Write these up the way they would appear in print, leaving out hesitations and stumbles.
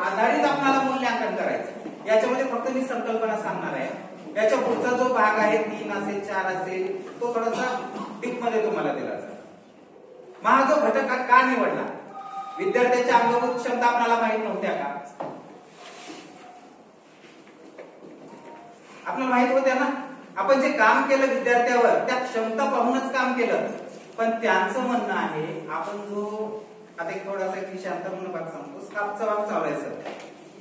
आधारित आपल्याला मूल्यांकन करायचं। याच्यामध्ये फक्त मी संकल्पना सांगणार आहे। याच्या पुढचा जो भाग आहे 3 असेल 4 असेल तो थोडासा डीप मध्ये तुम्हाला दिला जाईल। मग हा जो घटक का निवडला? विद्यार्थ्याच्या अंगभूत क्षमता आपल्याला माहित नव्हत्या का? आपल्याला माहित होत्या ना। आपण जे काम केलं विद्यार्थ्यावर त्या क्षमता पाहूनच काम केलं। पण त्यांचं म्हणणं आहे आपण जो आता एक थोडासा एक विषयांतर म्हणून भाग सांगतो। स्टाफचा भाग चालू आहे सर,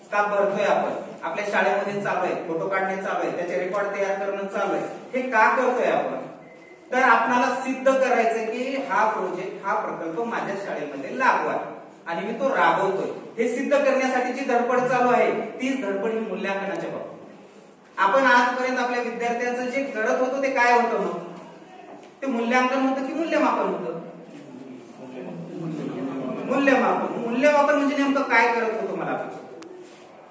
स्टाफ भरतोय आपण, आपल्या शाळेमध्ये चालू आहे, फोटो काढणे चालू आहे, त्याचे रेकॉर्ड तयार करणं चालू आहे। हे का करतोय आपण? तर आपल्याला सिद्ध करायचं की हा प्रोजेक्ट हा प्रकल्प माझ्या शाळेमध्ये लागू आहे आणि मी तो राबवतोय। हे सिद्ध करण्यासाठी जी धडपड चालू आहे तीच धडपड ही मूल्यांकनाच्या बाबतीत। आपण आजपर्यंत आपल्या विद्यार्थ्यांचं जे करत होतो ते काय होतं? मग ते मूल्यांकन होतं की मूल्यमापन होतं? मूल्यमापन। मूल्यमापन म्हणजे नेमकं काय करत होतो? मला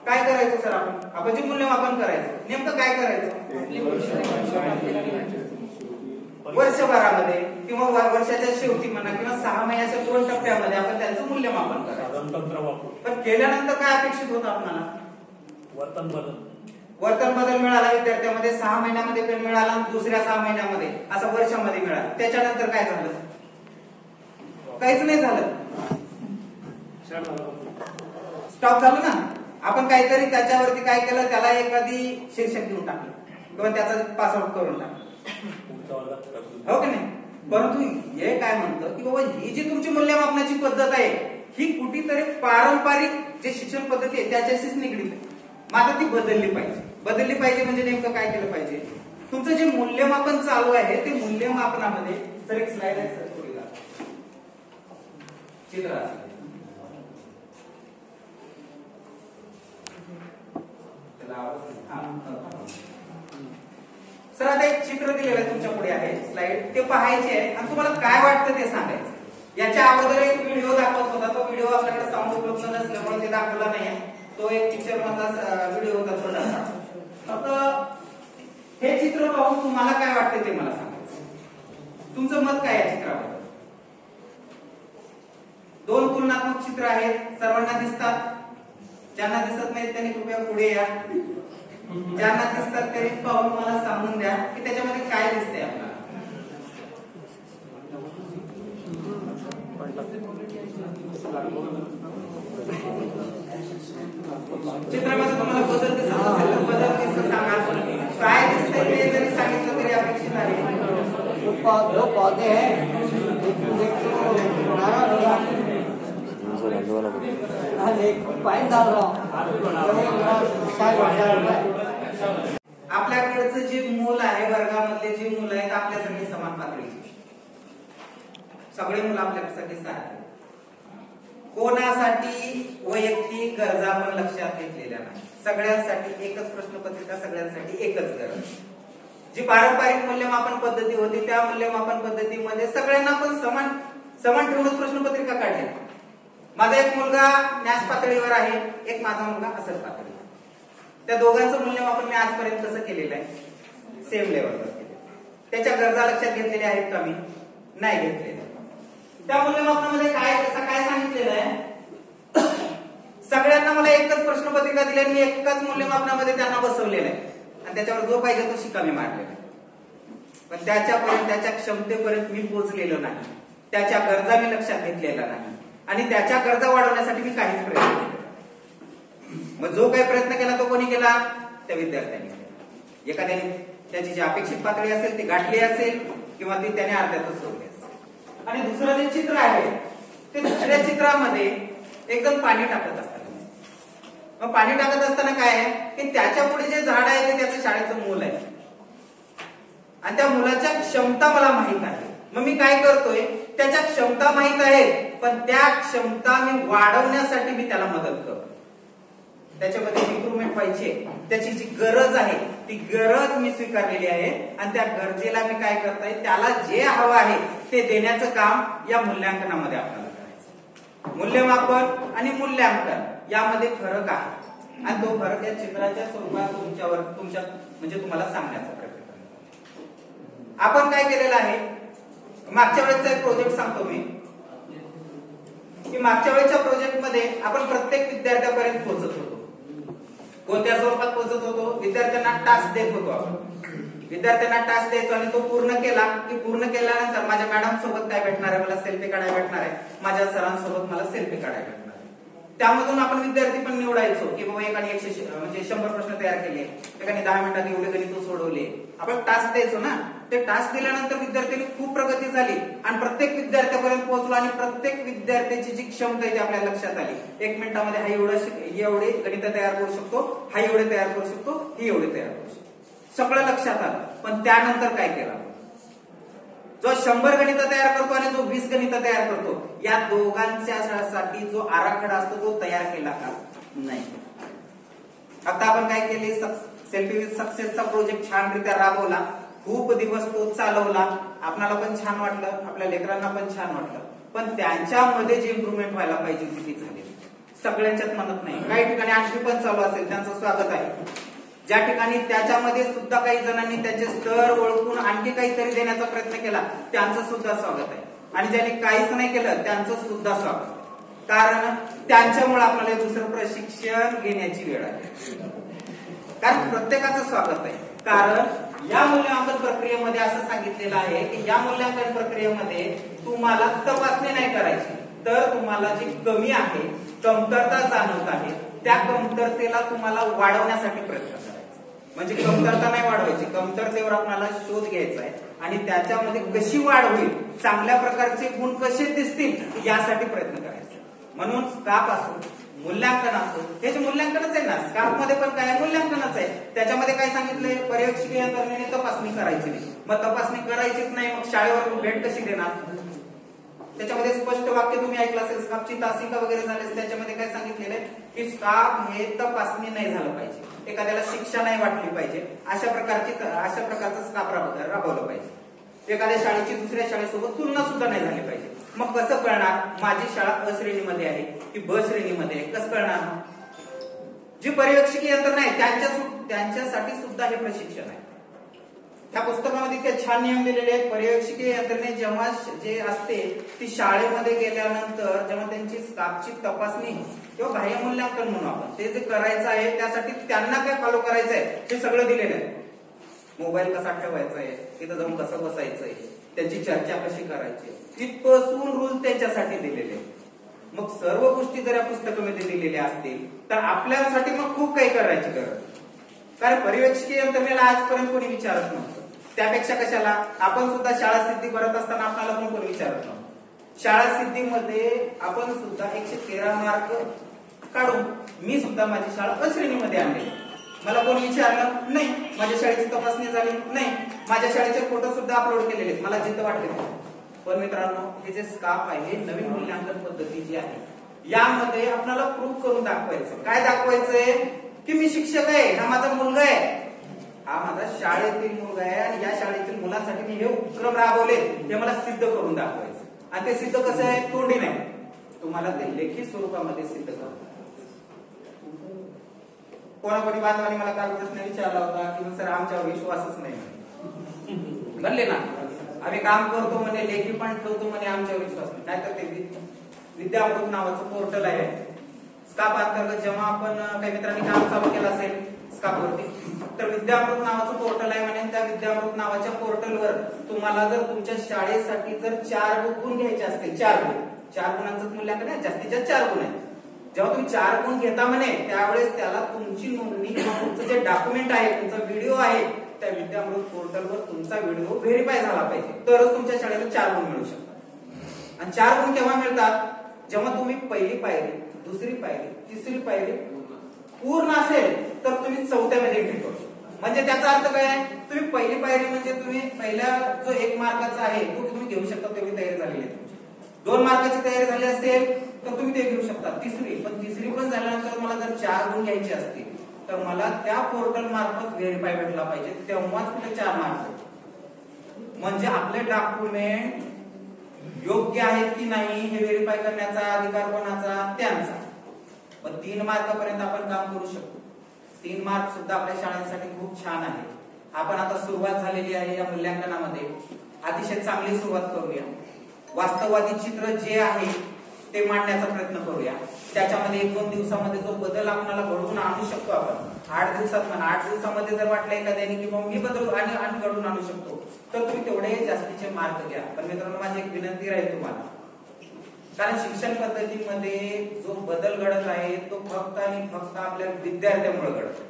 काय करायचं सर? आपण जे मूल्यमापन करायचं नेमकं काय करायचं? वर्षभरामध्ये किंवा वर्षाच्या शेवटी म्हणा किंवा 6 महिन्याच्या 2 टप्प्यामध्ये आपण त्यांचं मूल्यमापन करायचं। पण केल्यानंतर काय अपेक्षित होतं आपल्याला? वर्तन बदल मिळाला विद्यार्थ्यामध्ये। 6 महिन्यामध्ये पेन मिळाला, दुसऱ्या 6 महिन्यामध्ये असं वर्षामध्ये मिळाला। त्याच्यानंतर काय झालं? काहीच नाही झालं, स्टॉप झालं ना। आपण काहीतरी त्याच्यावरती काय केलं, त्याला एखादी शीर्षक देऊन टाकलं किंवा त्याचा पासआउट करून टाकलं, हो की नाही? परंतु हे काय म्हणतं की बाबा ही जी तुमची मूल्यमापनाची पद्धत आहे ही कुठेतरी पारंपरिक जे शिक्षण पद्धती आहे त्याच्याशीच निगडीत आहे। मात्र ती बदलली पाहिजे। बदलली पाहिजे म्हणजे नेमकं काय केलं पाहिजे? तुमचं जे मूल्यमापन चालू आहे ते मूल्यमापनामध्ये सर एक स्लाइड आहे सर, पुढे जा, चित्र असेल सर। आता एक चित्र दिलेलं आहे तुमच्या पुढे आहे, स्लाइड, ते पाहायचे आहे आणि तुम्हाला काय वाटतं ते सांगायचं। याच्या अगोदर एक व्हिडिओ दाखवत होता, तो व्हिडिओ आपल्याकडे साऊंड उपलब्ध नसल्यामुळे ते दाखवला नाही। तो एक पिक्चर मधला व्हिडिओ होता थोडासा। फक्त हे चित्र पाहून तुम्हाला काय वाटतं ते मला सांगायचं। तुमचं मत काय या चित्राबद्दल? 2 तुलनात्मक चित्र आहेत, सर्वांना दिसतात? ज्यांना दिसत नाहीत त्यांनी कृपया पुढे या। ज्यांना दिसतात त्यांनी पाहून मला सांगून द्या की त्याच्यामध्ये काय दिसतंय आपल्याला। चित्रामध्ये तुम्हाला बदल दिसत असेल तर बदल दिसत सांगा। काय दिसतंय ते जरी सांगितलं तरी अपेक्षित आहे। जो पौधे हैं पानी डाल रहा हूं। आपल्याकडचं जे मूल आहे, वर्गामधले जे मुलं आहेत आपल्यासाठी समान पातळीचे, सगळे मुलं आपल्यासाठी सारखे। कोणासाठी वैयक्तिक गरजा आपण लक्षात घेतलेल्या नाही। सगळ्यांसाठी एकच प्रश्नपत्रिका, सगळ्यांसाठी एकच गरज। जी पारंपरिक मूल्यमापन पद्धती होती त्या मूल्यमापन पद्धतीमध्ये सगळ्यांना पण समान ठेवूनच प्रश्नपत्रिका काढली। माझा एक मुलगा नॅश पातळीवर आहे, एक माझा मुलगा असच पातळीवर। त्या दोघांचं मूल्यमापन मी आजपर्यंत कसं केलेलं आहे? सेम लेवलवर केलेलं। त्याच्या गरजा लक्षात घेतलेल्या आहेत का मी? नाही घेतलेल्या। त्या मूल्यमापनामध्ये काय सांगितलेलं आहे? सगळ्यांना मला एकच प्रश्नपत्रिका दिली आणि मी एकाच मूल्यमापनामध्ये त्यांना बसवलेलं आहे आणि त्याच्यावर जो पाहिजे तो शिक्का मी मारलेला आहे। पण त्याच्यापर्यंत, त्याच्या क्षमतेपर्यंत मी पोहोचलेलो नाही, त्याच्या गरजा मी लक्षात घेतलेला नाही आणि त्याच्या गरजा वाढवण्यासाठी मी काहीच प्रयत्न केला। मग जो काही प्रयत्न केला तो कोणी केला? त्या विद्यार्थ्यांनी केला। एखाद्याने त्याची जी अपेक्षित पातळी असेल ती गाठली असेल किंवा ती त्याने अर्ध्यातच सोडली असेल। आणि दुसरं जे चित्र आहे ते दुसऱ्या चित्रामध्ये एकदम पाणी टाकत असताना, मग पाणी टाकत असताना काय आहे की त्याच्या पुढे जे झाड आहे ते त्याचं शाळेचं मूल आहे आणि त्या मुलाच्या क्षमता मला माहित आहे। मग मी काय करतोय? त्याच्या क्षमता माहित आहेत पण त्या क्षमता मी वाढवण्यासाठी मी त्याला मदत करतो। त्याच्यामध्ये इम्प्रूव्हमेंट पाहिजे, त्याची जी गरज आहे ती गरज मी स्वीकारलेली आहे आणि त्या गरजेला मी काय करताय, त्याला जे हवं आहे ते देण्याचं काम या मूल्यांकनामध्ये आपल्याला करायचं। मूल्यमापन आणि मूल्यांकन यामध्ये फरक आहे आणि तो फरक या चित्राच्या स्वरूपात तुमच्या म्हणजे तुम्हाला सांगण्याचा प्रयत्न करतो। आपण काय केलेलं आहे? मागच्या वेळेचा एक प्रोजेक्ट सांगतो मी। की मागच्या वेळेच्या प्रोजेक्टमध्ये आपण प्रत्येक विद्यार्थ्यापर्यंत पोहोचत होतो. कोणत्या स्वरूपात पोहोचत होतो? विद्यार्थ्यांना टास्क देत होतो आपण. विद्यार्थ्यांना टास्क द्यायचो आणि तो पूर्ण केला की पूर्ण केल्यानंतर माझ्या मॅडम सोबत काय भेटणार आहे? मला सेल्फी काढायला भेटणार आहे. माझ्या सरांसोबत मला सेल्फी काढायला भेटणार आहे. त्यामधून आपण विद्यार्थी पण निवडायचो की बाबा एकाने 100 प्रश्न तयार केले, एकाने 10 मिनिटात एवढे गणित सोडवले. आपण टास्क द्यायचो ना. ते टास्क दिल्यानंतर विद्यार्थ्यांनी खूप प्रगती झाली आणि प्रत्येक विद्यार्थ्यापर्यंत पोहोचलो आणि प्रत्येक विद्यार्थ्याची जी क्षमता आहे ती आपल्या लक्षात आली. 1 मिनिटामध्ये हा एवढे गणित तयार करू शकतो, हा एवढे तयार करू शकतो, ही एवढे तयार करू शकतो, सगळं लक्षात आलं. पण त्यानंतर काय केलं? जो 100 गणित तयार करतो आणि जो 20 गणित तयार करतो, या दोघांच्यासाठी जो आराखडा असतो तो तयार केला का? नाही. आता आपण काय केले? सेल्फी विथ सक्सेसचा प्रोजेक्ट छानरित्या राबवला. खूप दिवस तो चालवला. आपल्याला पण छान वाटलं, आपल्या लेकरांना पण छान वाटलं. पण त्यांच्यामध्ये जी इम्प्रुव्हमेंट व्हायला पाहिजे ती झाली. सगळ्यांच्यात म्हणत नाही. काही ठिकाणी आणखी पण चालू असेल, त्यांचं स्वागत आहे. ज्या ठिकाणी त्याच्यामध्ये सुद्धा काही जणांनी त्याचे स्तर ओळखून आणखी काहीतरी देण्याचा प्रयत्न केला, त्यांचं सुद्धा स्वागत आहे. आणि ज्यांनी काहीच नाही केलं त्यांचं सुद्धा स्वागत आहे. कारण त्यांच्यामुळे आपल्याला दुसरं प्रशिक्षण घेण्याची वेळ आहे. कारण प्रत्येकाचं स्वागत आहे. कारण या मूल्यांकन प्रक्रियेमध्ये असं सांगितलेलं आहे की या मूल्यांकन प्रक्रियेमध्ये तुम्हाला तपासणी नाही करायची, तर तुम्हाला जी कमी आहे, कमतरता जाणवत आहे, त्या कमतरतेला तुम्हाला वाढवण्यासाठी प्रयत्न करायचा. म्हणजे कमतरता नाही वाढवायची, कमतरतेवर आपल्याला शोध घ्यायचा आहे आणि त्याच्यामध्ये कशी वाढ होईल, चांगल्या प्रकारचे गुण कसे दिसतील यासाठी प्रयत्न करायचा. म्हणून स्काप असो, मूल्यांकन असो, हे जे मूल्यांकनच आहे ना, स्काप मध्ये पण काय मूल्यांकनच आहे. त्याच्यामध्ये काय सांगितलंय? पर्यवेक्षकीय यंत्रणेने तपासणी करायची नाही. मग तपासणी करायचीच नाही, मग शाळेवर भेट कशी देणार? त्याच्यामध्ये स्पष्ट वाक्य तुम्ही ऐकलं असेल, स्कापची तासिका वगैरे झाली. त्याच्यामध्ये काय सांगितलेलं आहे की स्काप हे तपासणी नाही झालं पाहिजे, एखाद्याला शिक्षा नाही वाटली पाहिजे, अशा प्रकारचं स्काप राबवलं पाहिजे. एखाद्या शाळेची दुसऱ्या शाळेसोबत तुलना सुद्धा नाही झाली पाहिजे. मग कसं कळणार माझी शाळा अ श्रेणीमध्ये आहे की ब श्रेणीमध्ये आहे? कसं कळणार? जी पर्यवेक्षकीय यंत्रणा आहे त्यांच्यासाठी सुद्धा हे प्रशिक्षण आहे. त्या पुस्तकामध्ये इतके छान नियम दिलेले आहेत. पर्यवेक्षकीय यंत्रणे जेव्हा जे असते ती शाळेमध्ये गेल्यानंतर जेव्हा त्यांची स्कापची तपासणी किंवा बाह्य मूल्यांकन म्हणून आपण ते जे करायचं आहे, त्यासाठी त्यांना काय फॉलो करायचं आहे हे सगळं दिलेलं आहे. मोबाईल कसा ठेवायचा आहे, तिथं जाऊन कसं बसायचंय, त्यांची चर्चा कशी करायची, तिथपासून रूल त्यांच्यासाठी दिलेले. मग सर्व गोष्टी जर या पुस्तकामध्ये दिलेल्या असतील तर आपल्यासाठी मग खूप काही करायची गरज. कारण पर्यवेक्षकीय यंत्रणेला आजपर्यंत कोणी विचारत नव्हतं. त्यापेक्षा कशाला आपण सुद्धा शाळा सिद्धी करत असताना आपल्याला पण कोणी विचारत नव्हतं. शाळा सिद्धीमध्ये आपण सुद्धा 113 मार्क काढून मी सुद्धा माझी शाळा अ श्रेणीमध्ये आणली. मला कोणी विचारलं नाही, माझ्या शाळेची तपासणी झाली नाही, माझ्या शाळेचे फोटो सुद्धा अपलोड केलेले आहेत, मला जिथं वाटले. पण मित्रांनो, हे जे स्काप आहे, नवीन मूल्यांकन पद्धती जी आहे, यामध्ये आपल्याला प्रूव्ह करून दाखवायचं. काय दाखवायचंय? की मी शिक्षक आहे, हा माझा मुलगा आहे, हा माझा शाळेतील मुलगा आहे आणि या शाळेतील मुलांसाठी मी हे उपक्रम राबवले, हे मला सिद्ध करून दाखवायचं. आणि ते सिद्ध कसं आहे? तोंडी नाही, तुम्हाला ते लेखी स्वरूपामध्ये सिद्ध करून. कोणाकोणी बांधवांनी मला काल प्रश्न विचारला होता की सर आमच्यावर विश्वासच नाही म्हणले ना, आम्ही काम करतो म्हणे, लेखी पण ठेवतो म्हणे, आमच्यावर विश्वास नाही. काय तर ते विद्यामृत नावाचं पोर्टल आहे. स्काप अंतर्गत जेव्हा आपण काही मित्रांनी काम चालू केलं असेल स्कापवरती, तर विद्यामृत नावाचं पोर्टल आहे म्हणे. त्या विद्यामृत नावाच्या पोर्टलवर तुम्हाला जर तुमच्या शाळेसाठी जर 4 गुण घ्यायचे असतील, 4 गुणांचं मूल्यांकन आहे, जास्तीत जास्त 4 गुण आहे. जेव्हा तुम्ही 4 गुण घेता म्हणे, त्यावेळेस त्याला तुमची नोंदणी, तुमचं जे डॉक्युमेंट आहे, तुमचा व्हिडिओ आहे, त्या विद्यामृत पोर्टलवर तुमचा व्हिडिओ व्हेरीफाय झाला पाहिजे, तरच तुमच्या शाळेला 4 गुण मिळू शकतात. आणि 4 गुण केव्हा मिळतात? जेव्हा तुम्ही पहिली पायरी, दुसरी पायरी, तिसरी पायरी पूर्ण असेल तर तुम्ही 4थ्या एंट्री करू. म्हणजे त्याचा अर्थ काय? तुम्ही पहिली पायरी म्हणजे तुम्ही पहिला जो 1 मार्काचा आहे तो तुम्ही घेऊ शकता, तेवढी तयारी झालेली आहे तुमची. 2 मार्काची तयारी झाली असेल तर तुम्ही ते घेऊ शकता. तिसरी पण झाल्यानंतर मला जर 4 गुण घ्यायचे असतील तर मला त्या पोर्टल मार्फत व्हेरीफाय भेटला पाहिजे, तेव्हाच कुठे 4 मार्क. म्हणजे आपले डॉक्युमेंट योग्य आहेत की नाही हे व्हेरीफाय करण्याचा अधिकार कोणाचा? त्यांचा. पण 3 मार्कापर्यंत आपण काम करू शकतो. 3 मार्क सुद्धा आपल्या शाळांसाठी खूप छान आहे. आपण आता सुरुवात झालेली आहे या मूल्यांकनामध्ये, अतिशय चांगली सुरुवात करूया. वास्तववादी चित्र जे आहे ते मांडण्याचा प्रयत्न करूया. त्याच्यामध्ये 1-2 दिवसामध्ये जो बदल आपल्याला घडवून आणू शकतो आपण, 8 दिवसात म्हणा, 8 दिवसामध्ये जर वाटलं एखाद्याने की मी बदल आणि घडवून आणू शकतो, तर तुम्ही तेवढे जास्तीचे मार्क घ्या. पण मित्रांनो, माझी एक विनंती राहील तुम्हाला, कारण शिक्षण पद्धतीमध्ये जो बदल घडत आहे तो फक्त आणि फक्त आपल्या विद्यार्थ्यांमुळे घडतो.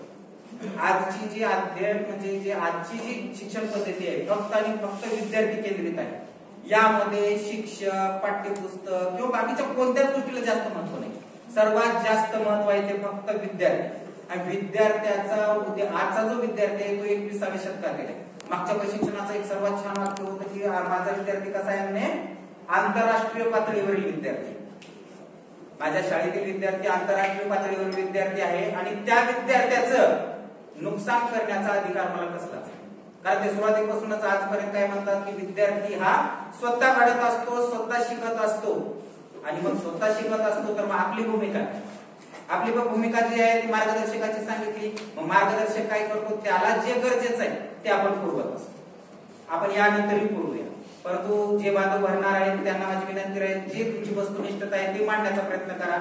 आजची जी अध्ययन म्हणजे जी आजची जी शिक्षण पद्धती आहे फक्त आणि फक्त विद्यार्थी केंद्रित आहे. यामध्ये शिक्षक, पाठ्यपुस्तक किंवा बाकीच्या कोणत्याच गोष्टीला जास्त महत्व नाही. सर्वात जास्त महत्व आहे ते फक्त विद्यार्थी. आणि विद्यार्थ्याचा आजचा जो विद्यार्थी आहे तो 21व्या शतकात आहे. मागच्या प्रशिक्षणाचं एक सर्वात छान वाक्य होतं की माझा विद्यार्थी कसा आहे म्हणे, आंतरराष्ट्रीय पातळीवरील विद्यार्थी. माझ्या शाळेतील विद्यार्थी आंतरराष्ट्रीय पातळीवरील विद्यार्थी आहे आणि त्या विद्यार्थ्याचं नुकसान करण्याचा अधिकार मला कसलाच नाही. कारण ते सुरुवातीपासूनच आजपर्यंत काय म्हणतात की विद्यार्थी हा स्वतः घडत असतो, स्वतः शिकत असतो. आणि मग स्वतः शिकत असतो तर मग आपली भूमिका जी आहे ती मार्गदर्शकाची सांगितली. मग मार्गदर्शक काय करतो, त्याला जे गरजेचं आहे ते आपण पुरवत असतो. आपण यानंतरही पुरवूया. परंतु जे वाद भरणार आहेत त्यांना माझी विनंती राहील, जी तुमची वस्तुनिष्ठता आहे ती मांडण्याचा प्रयत्न करा.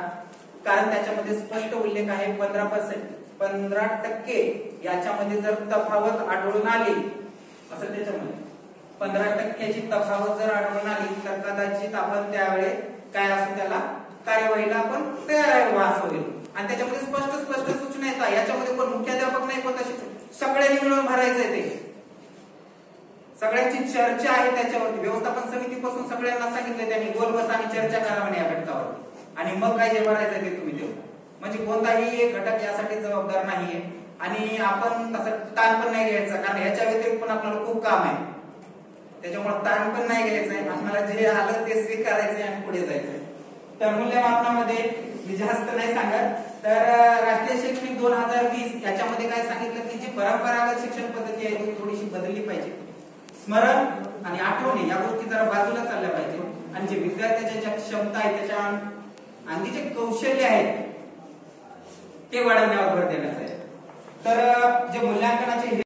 कारण त्याच्यामध्ये स्पष्ट उल्लेख आहे 15% याच्यामध्ये जर तफावत आढळून आली असं त्याच्यामध्ये 15%ची तफावत जर आढळून आली तर कदाचित आपण त्यावेळेस काय असं त्याला कार्यवाहीला आपण तयार व्हायचं होईल. आणि त्याच्यामध्ये स्पष्ट सूचना येतात. याच्यामध्ये कोण मुख्याध्यापक नाही, कोणता शिक्षक, सगळ्यांनी मिळून भरायचंय ते. सगळ्यांची चर्चा आहे त्याच्यावरती. व्यवस्थापन समितीपासून सगळ्यांना सांगितलं त्यांनी गोल बसा आणि चर्चा करा म्हणे या घटकावर. आणि मग काय जे भरायचं ते तुम्ही देऊ. म्हणजे कोणताही एक घटक यासाठी जबाबदार नाहीये. आणि आपण तसं ताण पण नाही घ्यायचा, कारण ह्याच्या व्यतिरिक्त पण आपल्याला खूप काम आहे. त्याच्यामुळे ताण पण नाही घ्यायचा आहे. आपल्याला जे आलं ते स्वीकारायचंय आणि पुढे जायचंय. तर मूल्यमापनामध्ये मी जास्त नाही सांगत. तर राष्ट्रीय शैक्षणिक 2020 याच्यामध्ये काय सांगितलं की जी परंपरागत शिक्षण पद्धती आहे ती थोडीशी बदलली पाहिजे. स्मरण आणि आठवणी या गोष्टी जरा बाजूला चालल्या पाहिजे. आणि जे विद्यार्थ्याच्या ज्या क्षमता आहेत, त्याच्या अंगी जे कौशल्य आहेत ते वाढवण्यावर भर देण्याचं आहे. तर जे मूल्यांकनाचे